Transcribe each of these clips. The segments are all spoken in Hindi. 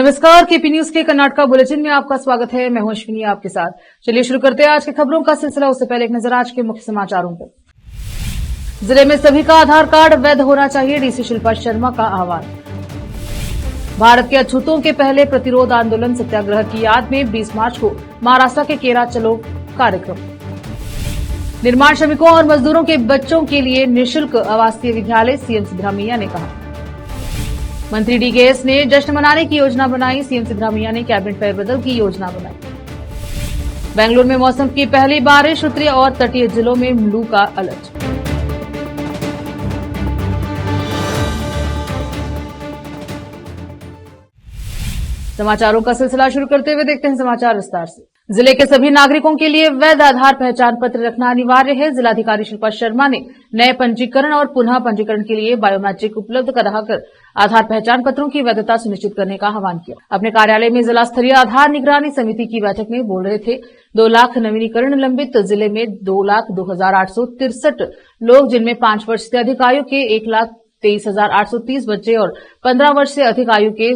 नमस्कार, केपी न्यूज के कर्नाटका बुलेटिन में आपका स्वागत है। मैं हूं अश्विनी आपके साथ। चलिए शुरू करते हैं आज की खबरों का सिलसिला। उससे पहले एक नजर आज के मुख्य समाचारों पर। जिले में सभी का आधार कार्ड वैध होना चाहिए, डीसी शिल्पा शर्मा का आह्वान। भारत के अछूतों के पहले प्रतिरोध आंदोलन सत्याग्रह की याद में 20 मार्च को महाराष्ट्र के केरा चलो कार्यक्रम। निर्माण श्रमिकों और मजदूरों के बच्चों के लिए निःशुल्क आवासीय विद्यालय, सीएम सिद्धरामैया ने कहा। मंत्री डीकेएस ने जश्न मनाने की योजना बनाई, सीएम सिद्धरामैया ने कैबिनेट फेरबदल की योजना बनाई। बेंगलुरु में मौसम की पहली बारिश, उत्तरी और तटीय जिलों में लू का अलर्ट। समाचारों का सिलसिला शुरू करते हुए देखते हैं समाचार विस्तार से। जिले के सभी नागरिकों के लिए वैध आधार पहचान पत्र रखना अनिवार्य है। जिलाधिकारी शिल्पा शर्मा ने नए पंजीकरण और पुनः पंजीकरण के लिए बायोमेट्रिक उपलब्ध कराकर आधार पहचान पत्रों की वैधता सुनिश्चित करने का आह्वान किया। अपने कार्यालय में जिला स्तरीय आधार निगरानी समिति की बैठक में बोल रहे थे। 2 लाख नवीनीकरण लंबित, जिले में 2,02,863 लोग, जिनमें 5 वर्ष से अधिक आयु के 1,23,830 बच्चे और 15 वर्ष से अधिक आयु के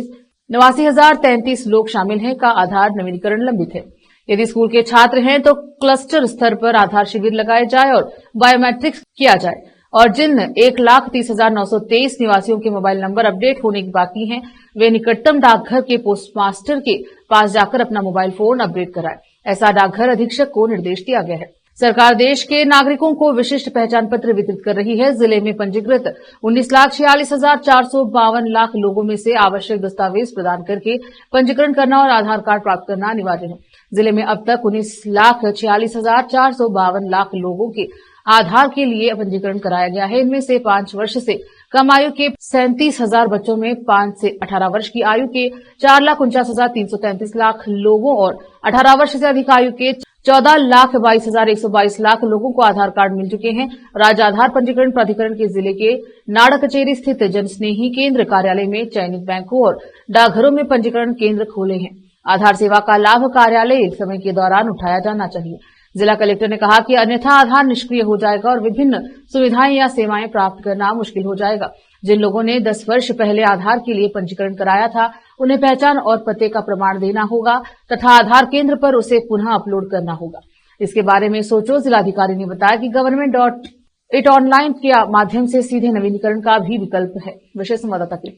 89,033 लोग शामिल हैं, का आधार नवीनीकरण लंबित है। यदि स्कूल के छात्र हैं तो क्लस्टर स्तर पर आधार शिविर लगाए जाए और बायोमेट्रिक्स किया जाए, और जिन 1,30,923 निवासियों के मोबाइल नंबर अपडेट होने की बाकी हैं, वे निकटतम डाकघर के पोस्टमास्टर के पास जाकर अपना मोबाइल फोन अपडेट कराएं। ऐसा डाकघर अधीक्षक को निर्देश दिया गया है। सरकार देश के नागरिकों को विशिष्ट पहचान पत्र वितरित कर रही है। जिले में पंजीकृत 19,46,452 लाख लोगों में से आवश्यक दस्तावेज प्रदान करके पंजीकरण करना और आधार कार्ड प्राप्त करना अनिवार्य है। जिले में अब तक 19,46,452 लाख लोगों के आधार के लिए पंजीकरण कराया गया है। इनमें से 5 वर्ष से कम आयु के 37,000 बच्चों में 5 से 18 वर्ष की आयु के 4,49,333 लाख लोगों और 18 वर्ष से अधिक आयु के 14,22,122 लाख लोगों को आधार कार्ड मिल चुके हैं। राज्य आधार पंजीकरण प्राधिकरण के जिले के नाड़ा कचेरी स्थित जनस्नेही केंद्र कार्यालय में चयनित बैंकों और डाकघरों में पंजीकरण केंद्र खोले हैं। आधार सेवा का लाभ कार्यालय समय के दौरान उठाया जाना चाहिए। जिला कलेक्टर ने कहा कि अन्यथा आधार निष्क्रिय हो जाएगा और विभिन्न सुविधाएं या सेवाएं प्राप्त करना मुश्किल हो जाएगा। जिन लोगों ने 10 वर्ष पहले आधार के लिए पंजीकरण कराया था, उन्हें पहचान और पते का प्रमाण देना होगा तथा आधार केंद्र पर उसे पुनः अपलोड करना होगा। इसके बारे में सोचो। जिलाधिकारी ने बताया कि गवर्नमेंट.इत ऑनलाइन के माध्यम से सीधे नवीनीकरण का भी विकल्प है। विशेष संवाददाता की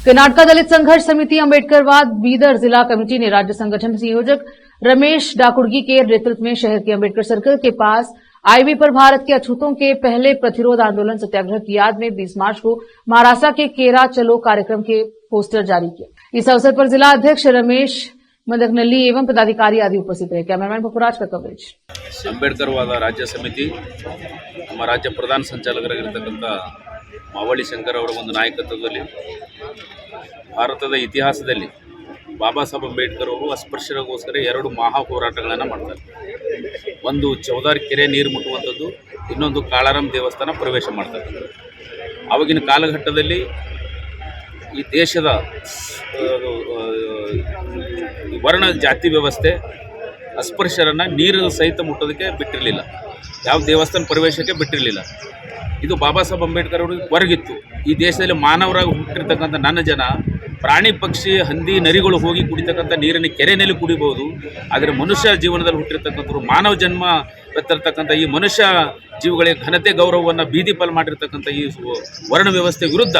कर्नाटका दलित संघर्ष समिति अम्बेडकरवाद बीदर जिला कमेटी ने राज्य संगठन संयोजक रमेश डाकुड़गी के नेतृत्व में शहर के अम्बेडकर सर्कल के पास आईवी पर भारत के अछूतों के पहले प्रतिरोध आंदोलन सत्याग्रह की याद में 20 मार्च को महाराष्ट्र के केरा चलो कार्यक्रम के पोस्टर जारी किया। इस अवसर पर जिला अध्यक्ष रमेश मदकनल्ली एवं पदाधिकारी आदि उपस्थित रहे। कैमरामैन पपुराज का कवरेज। ಅಂಬೇಡ್ಕರ್ವಾದ ರಾಜ್ಯ ಸಮಿತಿ ನಮ್ಮ ರಾಜ್ಯ ಪ್ರಧಾನ ಸಂಚಾಲಕರಾಗಿರ್ತಕ್ಕಂಥ ಮಾವಳಿ ಶಂಕರ್ ಅವರ ಒಂದು ನಾಯಕತ್ವದಲ್ಲಿ ಭಾರತದ ಇತಿಹಾಸದಲ್ಲಿ ಬಾಬಾ ಸಾಹೇಬ್ ಅಂಬೇಡ್ಕರ್ ಅವರು ಅಸ್ಪೃಶ್ಯರಿಗೋಸ್ಕರ 2 ಮಹಾ ಹೋರಾಟಗಳನ್ನು ಮಾಡ್ತಾರೆ. ಒಂದು ಚೌದಾರ್ ಕೆರೆ ನೀರು ಮುಟ್ಟುವಂಥದ್ದು, ಇನ್ನೊಂದು ಕಾಳಾರಾಮ್ ದೇವಸ್ಥಾನ ಪ್ರವೇಶ ಮಾಡ್ತಾರೆ. ಆವಾಗಿನ ಕಾಲಘಟ್ಟದಲ್ಲಿ ಈ ದೇಶದ ವರ್ಣ ಜಾತಿ ವ್ಯವಸ್ಥೆ ಅಸ್ಪೃಶ್ಯರನ್ನು ನೀರು ಸಹಿತ ಮುಟ್ಟೋದಕ್ಕೆ ಬಿಟ್ಟಿರಲಿಲ್ಲ, ಯಾವ ದೇವಸ್ಥಾನ ಪ್ರವೇಶಕ್ಕೆ ಬಿಟ್ಟಿರಲಿಲ್ಲ. ಇದು ಬಾಬಾ ಸಾಹೇಬ್ ಅಂಬೇಡ್ಕರ್ ಅವರಿಗೆ ಹೊರಗಿತ್ತು. ಈ ದೇಶದಲ್ಲಿ ಮಾನವರಾಗಿ ಹುಟ್ಟಿರ್ತಕ್ಕಂಥ ನನ್ನ ಜನ ಪ್ರಾಣಿ ಪಕ್ಷಿ ಹಂದಿ ನರಿಗಳು ಹೋಗಿ ಕುಡಿತಕ್ಕಂಥ ನೀರಿನ ಕೆರೆಯಲ್ಲಿ ಕುಡಿಬಹುದು, ಆದರೆ ಮನುಷ್ಯ ಜೀವನದಲ್ಲಿ ಹುಟ್ಟಿರ್ತಕ್ಕಂಥವ್ರು ಮಾನವ ಜನ್ಮ ಬೆತ್ತಿರ್ತಕ್ಕಂಥ ಈ ಮನುಷ್ಯ ಜೀವಗಳಿಗೆ ಘನತೆ ಗೌರವವನ್ನು ಬೀದಿ ಪಾಲು ಮಾಡಿರ್ತಕ್ಕಂಥ ಈ ವರ್ಣ ವ್ಯವಸ್ಥೆ ವಿರುದ್ಧ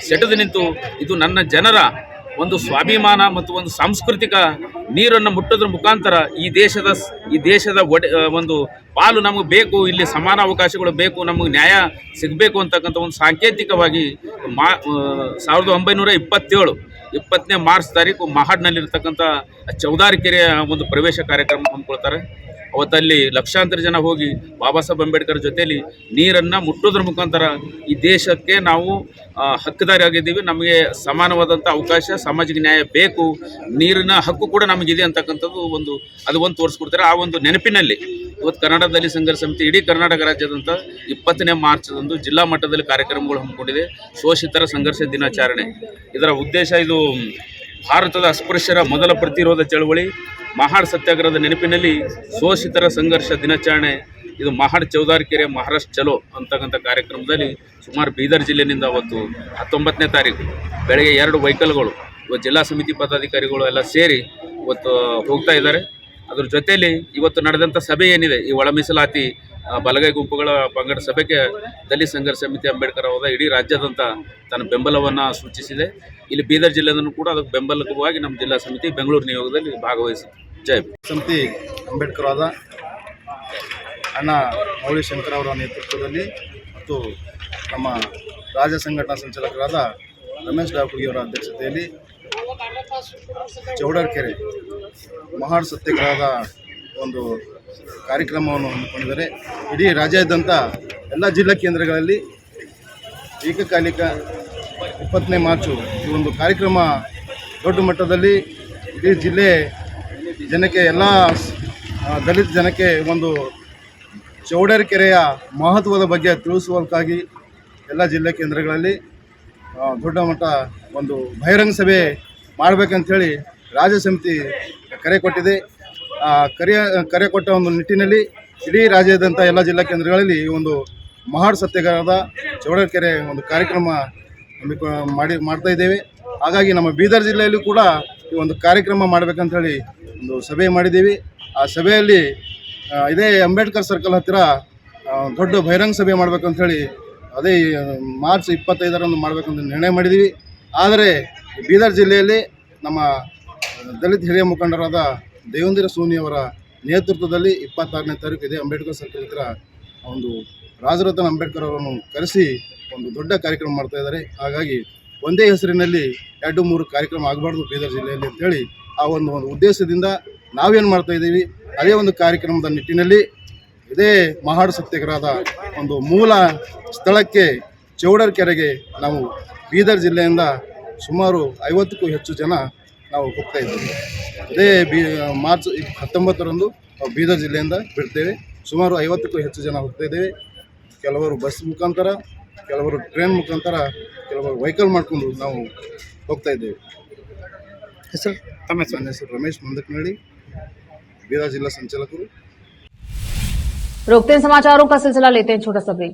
ಸೆಟೆದು ನಿಂತು ಇದು ನನ್ನ ಜನರ ಒಂದು ಸ್ವಾಭಿಮಾನ ಮತ್ತು ಒಂದು ಸಾಂಸ್ಕೃತಿಕ ನೀರನ್ನು ಮುಟ್ಟೋದ್ರ ಮುಖಾಂತರ ಈ ದೇಶದ ಒಂದು ಪಾಲು ನಮಗೆ ಬೇಕು, ಇಲ್ಲಿ ಸಮಾನ ಅವಕಾಶಗಳು ಬೇಕು, ನಮಗೆ ನ್ಯಾಯ ಸಿಗಬೇಕು ಅಂತಕ್ಕಂಥ ಒಂದು ಸಾಂಕೇತಿಕವಾಗಿ 1927 20ನೇ ಮಾರ್ಚ್ ತಾರೀಕು ಮಹಾಡ್ನಲ್ಲಿರ್ತಕ್ಕಂಥ ಚೌದಾರ್ ಕೆರೆಯ ಒಂದು ಪ್ರವೇಶ ಕಾರ್ಯಕ್ರಮ ಹಮ್ಮಿಕೊಳ್ತಾರೆ. ಅವತ್ತಲ್ಲಿ ಲಕ್ಷಾಂತರ ಜನ ಹೋಗಿ ಬಾಬಾ ಸಾಹೇಬ್ ಅಂಬೇಡ್ಕರ್ ಜೊತೆಯಲ್ಲಿ ನೀರನ್ನು ಮುಟ್ಟೋದ್ರ ಮುಖಾಂತರ ಈ ದೇಶಕ್ಕೆ ನಾವು ಹಕ್ಕುದಾರಿಯಾಗಿದ್ದೀವಿ, ನಮಗೆ ಸಮಾನವಾದಂಥ ಅವಕಾಶ, ಸಾಮಾಜಿಕ ನ್ಯಾಯ ಬೇಕು, ನೀರಿನ ಹಕ್ಕು ಕೂಡ ನಮಗಿದೆ ಅಂತಕ್ಕಂಥದ್ದು ಒಂದು ತೋರಿಸ್ಕೊಡ್ತಾರೆ. ಆ ಒಂದು ನೆನಪಿನಲ್ಲಿ ಇವತ್ತು ಕರ್ನಾಟಕ ದಲಿತ ಸಂಘರ್ಷ ಸಮಿತಿ ಇಡೀ ಕರ್ನಾಟಕ ರಾಜ್ಯಾದ್ಯಂತ 20ನೇ ಮಾರ್ಚ್ದಂದು ಜಿಲ್ಲಾ ಮಟ್ಟದಲ್ಲಿ ಕಾರ್ಯಕ್ರಮಗಳು ಹಮ್ಮಿಕೊಂಡಿದೆ. ಶೋಷಿತರ ಸಂಘರ್ಷ ದಿನಾಚರಣೆ. ಇದರ ಉದ್ದೇಶ ಇದು ಭಾರತದ ಅಸ್ಪೃಶ್ಯರ ಮೊದಲ ಪ್ರತಿರೋಧ ಚಳವಳಿ ಮಹಾಡ್ ಸತ್ಯಾಗ್ರಹದ ನೆನಪಿನಲ್ಲಿ ಶೋಷಿತರ ಸಂಘರ್ಷ ದಿನಾಚರಣೆ ಇದು ಮಹಾಡ್ ಚೌದಾರ್ ಕೆರೆ ಮಹಾರಾಷ್ಟ್ರ ಚಲೋ ಅಂತಕ್ಕಂಥ ಕಾರ್ಯಕ್ರಮದಲ್ಲಿ ಸುಮಾರು ಬೀದರ್ ಜಿಲ್ಲೆಯಿಂದ ಅವತ್ತು 19ನೇ ತಾರೀಕು ಬೆಳಗ್ಗೆ 2 ವೆಹಿಕಲ್ಗಳು ಇವತ್ತು ಜಿಲ್ಲಾ ಸಮಿತಿ ಪದಾಧಿಕಾರಿಗಳು ಎಲ್ಲ ಸೇರಿ ಇವತ್ತು ಹೋಗ್ತಾ ಇದ್ದಾರೆ. ಅದ್ರ ಜೊತೆಯಲ್ಲಿ ಇವತ್ತು ನಡೆದಂಥ ಸಭೆ ಏನಿದೆ, ಈ ಒಳ ಮೀಸಲಾತಿ ಬಲಗೈ ಗುಂಪುಗಳ ಪಂಗಡ ಸಭೆಗೆ ದಲಿತ ಸಂಘರ್ಷ ಸಮಿತಿ ಅಂಬೇಡ್ಕರ್ ಅವರ ಇಡೀ ರಾಜ್ಯಾದ್ಯಂತ ತನ್ನ ಬೆಂಬಲವನ್ನು ಸೂಚಿಸಿದೆ. ಇಲ್ಲಿ ಬೀದರ್ ಜಿಲ್ಲೆಯನ್ನು ಕೂಡ ಅದಕ್ಕೆ ಬೆಂಬಲವಾಗಿ ನಮ್ಮ ಜಿಲ್ಲಾ ಸಮಿತಿ ಬೆಂಗಳೂರು ನಿಯೋಗದಲ್ಲಿ ಭಾಗವಹಿಸಿದೆ. ಜೈ ಸಮಿತಿ ಅಂಬೇಡ್ಕರ್ ಆದ ಅಣ್ಣ ಮೌಳಿ ಶಂಕರ್ ಅವರ ನೇತೃತ್ವದಲ್ಲಿ ಮತ್ತು ನಮ್ಮ ರಾಜ್ಯ ಸಂಘಟನಾ ಸಂಚಾಲಕರಾದ ರಮೇಶ್ ಡಾಕುಳಿಯವರ ಅಧ್ಯಕ್ಷತೆಯಲ್ಲಿ ಚೌಡರ್ಕೆರೆ ಮಹಾಡ್ ಸತ್ಯಾಗ್ರಹದ ಒಂದು ಕಾರ್ಯಕ್ರಮವನ್ನು ಹಮ್ಮಿಕೊಂಡಿದ್ದಾರೆ. ಇಡೀ ರಾಜ್ಯಾದ್ಯಂತ ಎಲ್ಲ ಜಿಲ್ಲಾ ಕೇಂದ್ರಗಳಲ್ಲಿ ಏಕಕಾಲಿಕ 20ನೇ ಮಾರ್ಚು ಈ ಒಂದು ಕಾರ್ಯಕ್ರಮ ದೊಡ್ಡ ಮಟ್ಟದಲ್ಲಿ ಇಡೀ ಜಿಲ್ಲೆ ಜನಕ್ಕೆ, ಎಲ್ಲ ದಲಿತ ಜನಕ್ಕೆ ಒಂದು ಚೌಡರ್ಕೆರೆಯ ಮಹತ್ವದ ಬಗ್ಗೆ ತಿಳಿಸುವುದಕ್ಕಾಗಿ ಎಲ್ಲ ಜಿಲ್ಲಾ ಕೇಂದ್ರಗಳಲ್ಲಿ ದೊಡ್ಡ ಮಟ್ಟ ಒಂದು ಬಹಿರಂಗ ಸಭೆ ಮಾಡಬೇಕಂಥೇಳಿ ರಾಜ್ಯ ಸಮಿತಿ ಕರೆ ಕೊಟ್ಟಿದೆ. ಕರೆ ಕೊಟ್ಟ ಒಂದು ನಿಟ್ಟಿನಲ್ಲಿ ಇಡೀ ರಾಜ್ಯಾದ್ಯಂತ ಎಲ್ಲ ಜಿಲ್ಲಾ ಕೇಂದ್ರಗಳಲ್ಲಿ ಈ ಒಂದು ಮಹಾಡ್ ಸತ್ಯಾಗ್ರಹದ ಚೌಡರ್ಕೆರೆ ಒಂದು ಕಾರ್ಯಕ್ರಮ ಮಾಡ್ತಾ ಇದ್ದೇವೆ. ಹಾಗಾಗಿ ನಮ್ಮ ಬೀದರ್ ಜಿಲ್ಲೆಯಲ್ಲೂ ಕೂಡ ಈ ಒಂದು ಕಾರ್ಯಕ್ರಮ ಮಾಡಬೇಕಂಥೇಳಿ ಒಂದು ಸಭೆ ಮಾಡಿದ್ದೀವಿ. ಆ ಸಭೆಯಲ್ಲಿ ಇದೇ ಅಂಬೇಡ್ಕರ್ ಸರ್ಕಲ್ ಹತ್ತಿರ ದೊಡ್ಡ ಬಹಿರಂಗ ಸಭೆ ಮಾಡಬೇಕಂಥೇಳಿ ಅದೇ ಮಾರ್ಚ್ 25ರಂದು ಮಾಡಬೇಕಂತ ನಿರ್ಣಯ ಮಾಡಿದ್ದೀವಿ. ಆದರೆ ಬೀದರ್ ಜಿಲ್ಲೆಯಲ್ಲಿ ನಮ್ಮ ದಲಿತ ಹಿರಿಯ ಮುಖಂಡರಾದ ದೇವೇಂದ್ರ ಸೋನಿಯವರ ನೇತೃತ್ವದಲ್ಲಿ 26ನೇ ತಾರೀಕು ಇದೆ ಅಂಬೇಡ್ಕರ್ ಸರ್ಕಲ್ ಹತ್ತಿರ ಒಂದು ರಾಜರತ್ನ ಅಂಬೇಡ್ಕರ್ ಅವರನ್ನು ಕರೆಸಿ ಒಂದು ದೊಡ್ಡ ಕಾರ್ಯಕ್ರಮ ಮಾಡ್ತಾ ಇದ್ದಾರೆ. ಹಾಗಾಗಿ ಒಂದೇ ಹೆಸರಿನಲ್ಲಿ 2-3 ಕಾರ್ಯಕ್ರಮ ಆಗಬಾರ್ದು ಬೀದರ್ ಜಿಲ್ಲೆಯಲ್ಲಿ ಅಂತೇಳಿ ಆ ಒಂದು ಉದ್ದೇಶದಿಂದ ನಾವೇನು ಮಾಡ್ತಾ ಇದ್ದೀವಿ, ಅದೇ ಒಂದು ಕಾರ್ಯಕ್ರಮದ ನಿಟ್ಟಿನಲ್ಲಿ ಇದೇ ಮಹಾಡ್ ಸತ್ಯಾಗ್ರಹದ ಒಂದು ಮೂಲ ಸ್ಥಳಕ್ಕೆ ಚೌಡರ್ಕೆರೆಗೆ ನಾವು ಬೀದರ್ ಜಿಲ್ಲೆಯಿಂದ ಸುಮಾರು 50ಕ್ಕೂ ಹೆಚ್ಚು ಜನ ನಾವು ಹೋಗ್ತಾ ಇದ್ದೀವಿ. ಇದೇ ಮಾರ್ಚ್ 19ರಂದು ನಾವು ಬೀದರ್ ಜಿಲ್ಲೆಯಿಂದ ಬಿಡ್ತೇವೆ. ಸುಮಾರು 50ಕ್ಕೂ ಹೆಚ್ಚು ಜನ ಹೋಗ್ತಾ ಇದ್ದೇವೆ. ಕೆಲವರು ಬಸ್ ಮುಖಾಂತರ, ಕೆಲವರು ಟ್ರೈನ್ ಮುಖಾಂತರ, ಕೆಲವರು ವೆಹಿಕಲ್ ಮಾಡಿಕೊಂಡು ನಾವು ಹೋಗ್ತಾ ಇದ್ದೇವೆ. ಹೆಸರು ನನ್ನ ಹೆಸರು ರಮೇಶ್ ಮಂದಕನಹಳ್ಳಿ, ಬೀದರ್ ಜಿಲ್ಲಾ संचालकರು. रोकते हैं समाचारों का सिलसिला, लेते हैं छोटा सा ब्रेक।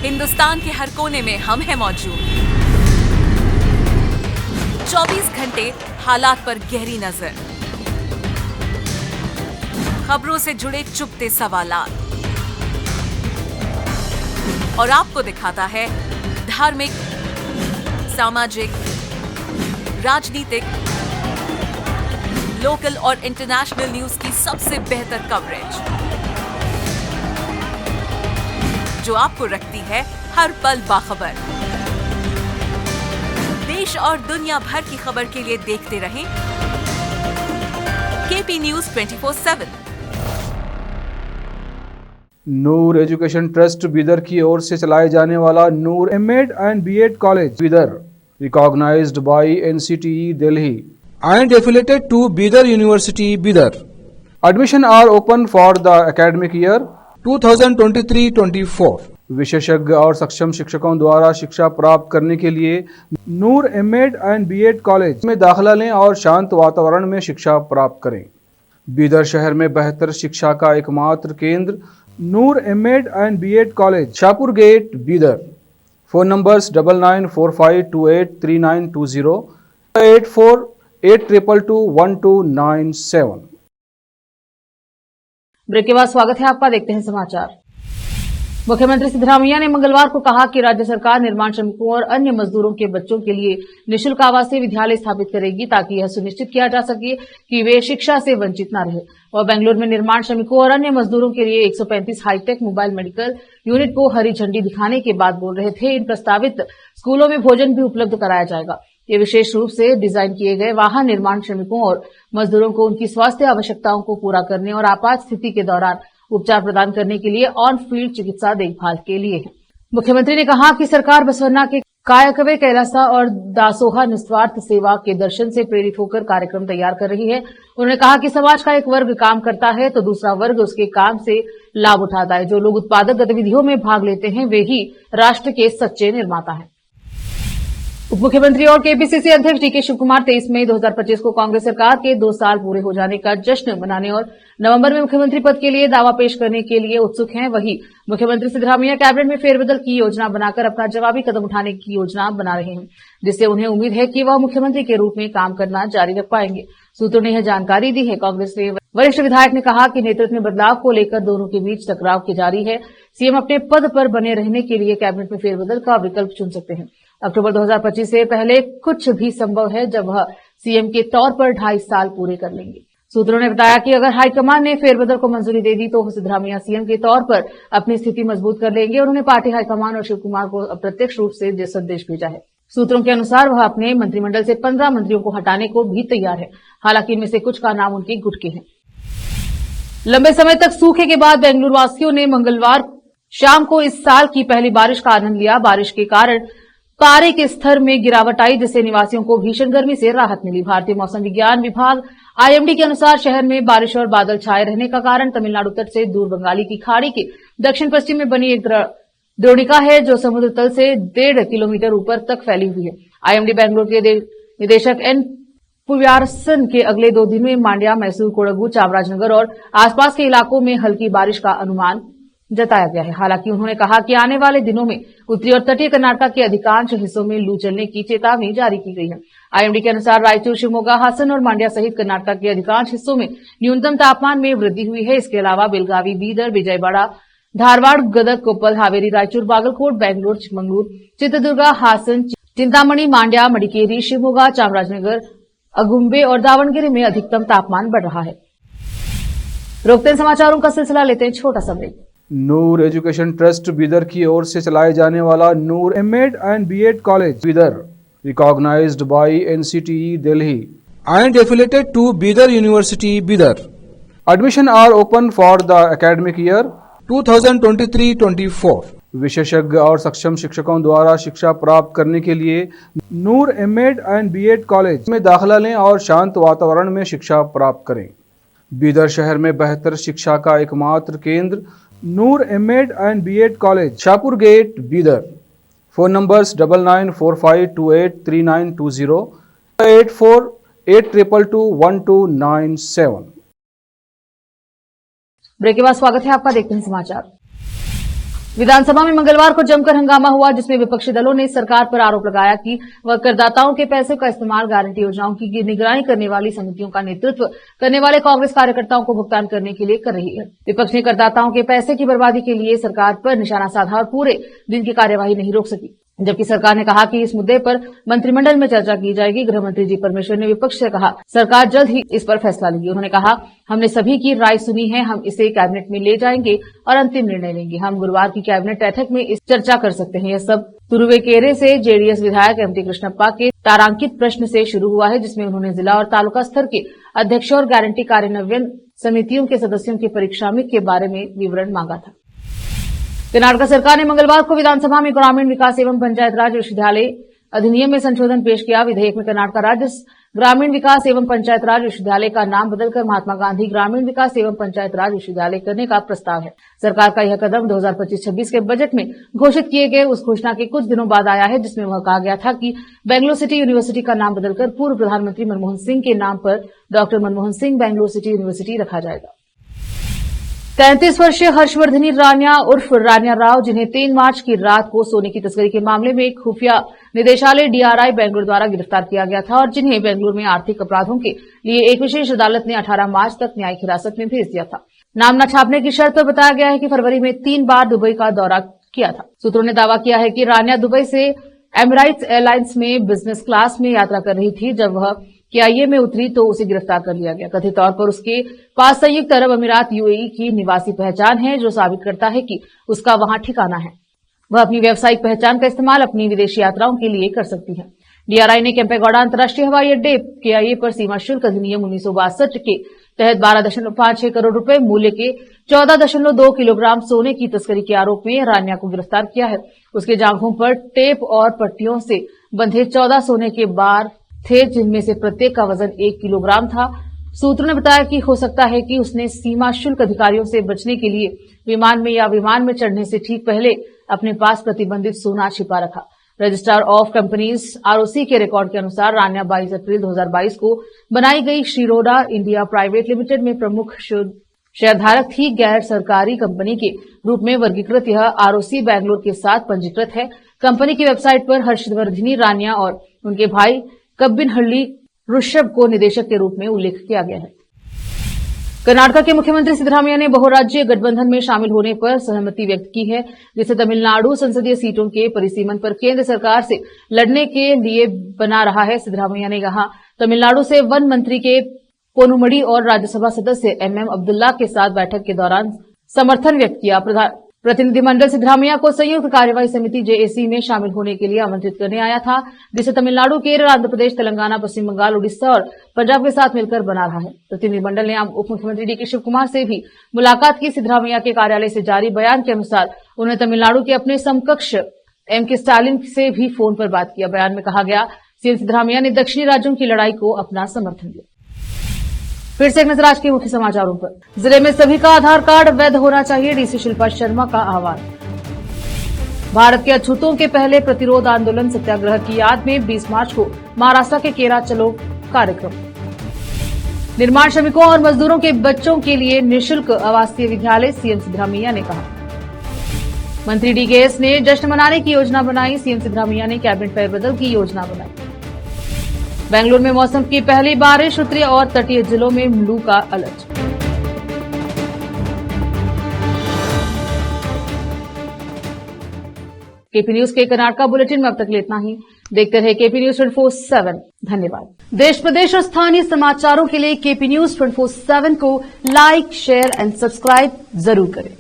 हिंदुस्तान के हर कोने में हम हैं मौजूद। 24 घंटे हालात पर गहरी नजर, खबरों से जुड़े चुपते सवालात, और आपको दिखाता है धार्मिक, सामाजिक, राजनीतिक, लोकल और इंटरनेशनल न्यूज की सबसे बेहतर कवरेज, जो आपको रखती है हर पल बाखबर। देश और दुनिया भर की खबर के लिए देखते रहें KP news 24/7। Noor education trust Bidar की ओर से चलाए जाने वाला Noor MEd and BEd college Bidar, recognised by NCTE Delhi and affiliated to Bidar University Bidar. Admission are open for the academic year 2023-24. विशेषज्ञ और सक्षम शिक्षकों द्वारा शिक्षा प्राप्त करने के लिए नूर एमएड एंड बीएड कॉलेज में दाखिला लें और शांत वातावरण में शिक्षा प्राप्त करें। बीदर शहर में बेहतर शिक्षा का एकमात्र केंद्र Noor MEd and BEd college, Shahpur gate, Bidar. Phone numbers 9945283920, 8482221297। Break के बाद स्वागत है आपका, देखते हैं समाचार। मुख्यमंत्री सिद्धरामैया ने मंगलवार को कहा कि राज्य सरकार निर्माण श्रमिकों और अन्य मजदूरों के बच्चों के लिए निःशुल्क आवासीय विद्यालय स्थापित करेगी, ताकि यह सुनिश्चित किया जा सके कि वे शिक्षा से वंचित न रहे। वह बेंगलुरु में निर्माण श्रमिकों और अन्य मजदूरों के लिए 135 हाईटेक मोबाइल मेडिकल यूनिट को हरी झंडी दिखाने के बाद बोल रहे थे। इन प्रस्तावित स्कूलों में भोजन भी उपलब्ध कराया जाएगा। ये विशेष रूप से डिजाइन किए गए वाहन निर्माण श्रमिकों और मजदूरों को उनकी स्वास्थ्य आवश्यकताओं को पूरा करने और आपात स्थिति के दौरान उपचार प्रदान करने के लिए ऑन फील्ड चिकित्सा देखभाल के लिए है। मुख्यमंत्री ने कहा कि सरकार बसवन्ना के कायकवे कैलासा और दासोहा निस्वार्थ सेवा के दर्शन से प्रेरित होकर कार्यक्रम तैयार कर रही है। उन्होंने कहा कि समाज का एक वर्ग काम करता है तो दूसरा वर्ग उसके काम से लाभ उठाता है। जो लोग उत्पादक गतिविधियों में भाग लेते हैं वे ही राष्ट्र के सच्चे निर्माता हैं। उप मुख्यमंत्री और केपीसीसी अध्यक्ष डीके शिव कुमार 23 मई 2025 को कांग्रेस सरकार के 2 साल पूरे हो जाने का जश्न मनाने और नवंबर में मुख्यमंत्री पद के लिए दावा पेश करने के लिए उत्सुक हैं। वहीं मुख्यमंत्री सिद्धरामैया कैबिनेट में फेरबदल की योजना बनाकर अपना जवाबी कदम उठाने की योजना बना रहे हैं, जिससे उन्हें उम्मीद है कि वह मुख्यमंत्री के रूप में काम करना जारी रख पाएंगे। सूत्रों ने यह जानकारी दी है। कांग्रेस के वरिष्ठ विधायक ने कहा कि नेतृत्व में बदलाव को लेकर दोनों के बीच टकराव की जारी है। सीएम अपने पद पर बने रहने के लिए कैबिनेट में फेरबदल का विकल्प चुन सकते हैं। अक्टूबर 2025 से पहले कुछ भी संभव है, जब वह सीएम के तौर पर 2.5 साल पूरे कर लेंगे। सूत्रों ने बताया कि अगर हाईकमान ने फेरबदल को मंजूरी दे दी तो सिद्धरामैया सीएम के तौर पर अपनी स्थिति मजबूत कर लेंगे। उन्होंने पार्टी हाईकमान और शिव कुमार को अप्रत्यक्ष रूप से संदेश भेजा है। सूत्रों के अनुसार वह अपने मंत्रिमंडल से 15 मंत्रियों को हटाने को भी तैयार है। हालांकि इनमें से कुछ का नाम उनके गुट के हैं। लंबे समय तक सूखे के बाद बेंगलुरु वासियों ने मंगलवार शाम को इस साल की पहली बारिश का आनंद लिया। बारिश के कारण पारे के स्तर में गिरावट आई, जिससे निवासियों को भीषण गर्मी से राहत मिली। भारतीय मौसम विज्ञान विभाग आईएमडी के अनुसार शहर में बारिश और बादल छाए रहने का कारण तमिलनाडु तट से दूर बंगाली की खाड़ी के दक्षिण पश्चिम में बनी एक द्रोणिका है, जो समुद्र तल से 1.5 किलोमीटर ऊपर तक फैली हुई है। आईएमडी बेंगलुरु के निदेशक एन पुव्यारसन के अगले 2 दिन में मांड्या, मैसूर, कोडगु, चामराजनगर और आसपास के इलाकों में हल्की बारिश का अनुमान जताया गया है। हालांकि उन्होंने कहा कि आने वाले दिनों में उत्तरी और तटीय कर्नाटक के अधिकांश हिस्सों में लू चलने की चेतावनी जारी की गई है। आईएमडी के अनुसार रायचूर, शिवमोगा, हासन और मांड्या सहित कर्नाटक के अधिकांश हिस्सों में न्यूनतम तापमान में वृद्धि हुई है। इसके अलावा बेलगावी, बीदर, विजयवाड़ा, धारवाड़, गदग, कोप्पल, हावेरी, रायचूर, बागलकोट, बेंगलुरु, चिकमंगलूर, चित्रदुर्गा, हासन, चिंतामणि, मांड्या, मडिकेरी, शिवमोगा, चामराजनगर, अगुम्बे और दावणगेरे में अधिकतम तापमान बढ़ रहा है। रोकते हैं समाचारों का सिलसिला, लेते हैं छोटा सा break. Noor education trust Bidar की ओर से चलाए जाने वाला Noor MEd and BEd college Bidar, recognised by NCTE Delhi and affiliated to Bidar University, Bidar. Admission are open for the academic year 2023-24. विशेषज्ञ और सक्षम शिक्षकों द्वारा शिक्षा प्राप्त करने के लिए नूर एमएड एंड बीएड कॉलेज में दाखिला लें और शांत वातावरण में शिक्षा प्राप्त करें। बीदर शहर में बेहतर शिक्षा का एकमात्र केंद्र Noor MEd and BEd college, Shahpur gate, Bidar. Phone numbers 9945283920, 8482221297। Break के बाद स्वागत है आपका। देखते हैं समाचार। विधानसभा में मंगलवार को जमकर हंगामा हुआ, जिसमें विपक्षी दलों ने सरकार पर आरोप लगाया कि वह करदाताओं के पैसे का इस्तेमाल गारंटी योजनाओं की निगरानी करने वाली समितियों का नेतृत्व करने वाले कांग्रेस कार्यकर्ताओं को भुगतान करने के लिए कर रही है। विपक्ष ने करदाताओं के पैसे की बर्बादी के लिए सरकार पर निशाना साधा और पूरे दिन की कार्यवाही नहीं रोक सकी, जबकि सरकार ने कहा कि इस मुद्दे पर मंत्रिमंडल में चर्चा की जाएगी। गृह मंत्री जी परमेश्वर ने विपक्ष से कहा सरकार जल्द ही इस पर फैसला लेगी। उन्होंने कहा हमने सभी की राय सुनी है, हम इसे कैबिनेट में ले जाएंगे और अंतिम निर्णय लेंगे। हम गुरुवार की कैबिनेट बैठक में इस चर्चा कर सकते हैं। यह सब तुरुवेकेरे से जेडीएस विधायक एमटी कृष्णप्पा के तारांकित प्रश्न से शुरू हुआ है, जिसमें उन्होंने जिला और तालुका स्तर के अध्यक्षों और गारंटी कार्यान्वयन समितियों के सदस्यों के परीक्षामिक के बारे में विवरण मांगा था। कर्नाटक सरकार ने मंगलवार को विधानसभा में ग्रामीण विकास एवं पंचायत राज विश्वविद्यालय अधिनियम में संशोधन पेश किया। विधेयक में कर्नाटक राज्य ग्रामीण विकास एवं पंचायत राज विश्वविद्यालय का नाम बदलकर महात्मा गांधी ग्रामीण विकास एवं पंचायत राज विश्वविद्यालय करने का प्रस्ताव है। सरकार का यह कदम 2025-26 के बजट में घोषित किए गए उस घोषणा के कुछ दिनों बाद आया है, जिसमें वह कहा गया था कि बेंगलुरु सिटी यूनिवर्सिटी का नाम बदलकर पूर्व प्रधानमंत्री मनमोहन सिंह के नाम पर doctor Manmohan Singh Bengaluru city university रखा जाएगा। 33 वर्षीय हर्षवर्धनी रानिया उर्फ रानिया राव, जिन्हें 3 मार्च की रात को सोने की तस्करी के मामले में खुफिया निदेशालय डीआरआई बेंगलुरु द्वारा गिरफ्तार किया गया था और जिन्हें बेंगलुरु में आर्थिक अपराधों के लिए एक विशेष अदालत ने 18 मार्च तक न्यायिक हिरासत में भेज दिया था। नाम न छापने की शर्त पर बताया गया है कि फरवरी में 3 बार दुबई का दौरा किया था। सूत्रों ने दावा किया है कि रानिया दुबई से एमिराइट्स एयरलाइंस में बिजनेस क्लास में यात्रा कर रही थी। जब वह केआईए में उतरी तो उसे गिरफ्तार कर लिया गया। कथित तौर पर उसके पास संयुक्त अरब अमीरात यूएई की निवासी पहचान है, जो साबित करता है कि उसका वहां ठिकाना है। वह अपनी व्यावसायिक पहचान का इस्तेमाल अपनी विदेशी यात्राओं के लिए कर सकती है। डीआरआई ने केम्पेगौड़ा अंतर्राष्ट्रीय हवाई अड्डे केआईए पर सीमा शुल्क अधिनियम 1962 के तहत 12.56 करोड़ रुपए मूल्य के 14.2 किलोग्राम सोने की तस्करी के आरोप में रानिया को गिरफ्तार किया है। उसके जांघों पर टेप और पट्टियों से बंधे 14 सोने के बार थे, जिनमें से प्रत्येक का वजन 1 किलोग्राम था। सूत्रों ने बताया कि हो सकता है कि उसने सीमा शुल्क अधिकारियों से बचने के लिए विमान में चढ़ने से ठीक पहले अपने पास प्रतिबंधित सोना छिपा रखा। रजिस्ट्रार ऑफ कंपनीज आरओसी के रिकॉर्ड के अनुसार रान्या 22 अप्रैल 2022 को बनाई गई श्रीरोडा इंडिया प्राइवेट लिमिटेड में प्रमुख शेयरधारक थी। गैर सरकारी कंपनी के रूप में वर्गीकृत यह आरओसी बैंगलोर के साथ पंजीकृत है। कंपनी की वेबसाइट पर हर्षवर्धिनी रान्या और उनके भाई कब्बिनहल्ली ऋषभ को निदेशक के रूप में उल्लेख किया गया है। कर्नाटक के मुख्यमंत्री सिद्धरामैया ने बहुराज्यीय गठबंधन में शामिल होने पर सहमति व्यक्त की है, जिसे तमिलनाडु संसदीय सीटों के परिसीमन पर केंद्र सरकार से लड़ने के लिए बना रहा है। सिद्धरामैया ने कहा, तमिलनाडु से वन मंत्री के पोनुमड़ी और राज्यसभा सदस्य एमएम अब्दुल्ला के साथ बैठक के दौरान समर्थन व्यक्त किया। प्रतिनिधिमंडल सिद्धरामैया को संयुक्त कार्यवाही समिति जेएसी में शामिल होने के लिए आमंत्रित करने आया था, जिसे तमिलनाडु, केरल, आंध्र प्रदेश, तेलंगाना, पश्चिम बंगाल, उड़ीसा और पंजाब के साथ मिलकर बना रहा है। प्रतिनिधिमंडल ने उप मुख्यमंत्री डीके शिव कुमार से भी मुलाकात की। सिद्धरामैया के कार्यालय से जारी बयान के अनुसार उन्होंने तमिलनाडु के अपने समकक्ष एमके स्टालिन से भी फोन पर बात किया। बयान में कहा गया, सीएम सिद्धरामैया ने दक्षिणी राज्यों की लड़ाई को अपना समर्थन दिया। फिर से एक नजर आज के मुख्य समाचारों पर। जिले में सभी का आधार कार्ड वैध होना चाहिए, डीसी शिल्पा शर्मा का आह्वान। भारत के अछूतों के पहले प्रतिरोध आंदोलन सत्याग्रह की याद में 20 मार्च को महाराष्ट्र के केरा चलो कार्यक्रम। निर्माण श्रमिकों और मजदूरों के बच्चों के लिए निःशुल्क आवासीय विद्यालय, सीएम सिद्धरामैया ने कहा। मंत्री डीकेएस ने जश्न मनाने की योजना बनाई, सीएम सिद्धरामैया ने कैबिनेट फेरबदल की योजना बनाई। बेंगलुरु में मौसम की पहली बारिश, उत्तरी और तटीय जिलों में लू का अलर्ट। केपी न्यूज के कर्नाटक बुलेटिन में अब तक इतना ही। देखते रहे केपी न्यूज 24/7। धन्यवाद। देश प्रदेश और स्थानीय समाचारों के लिए केपी न्यूज 24/7 को लाइक, शेयर एंड सब्सक्राइब जरूर करें।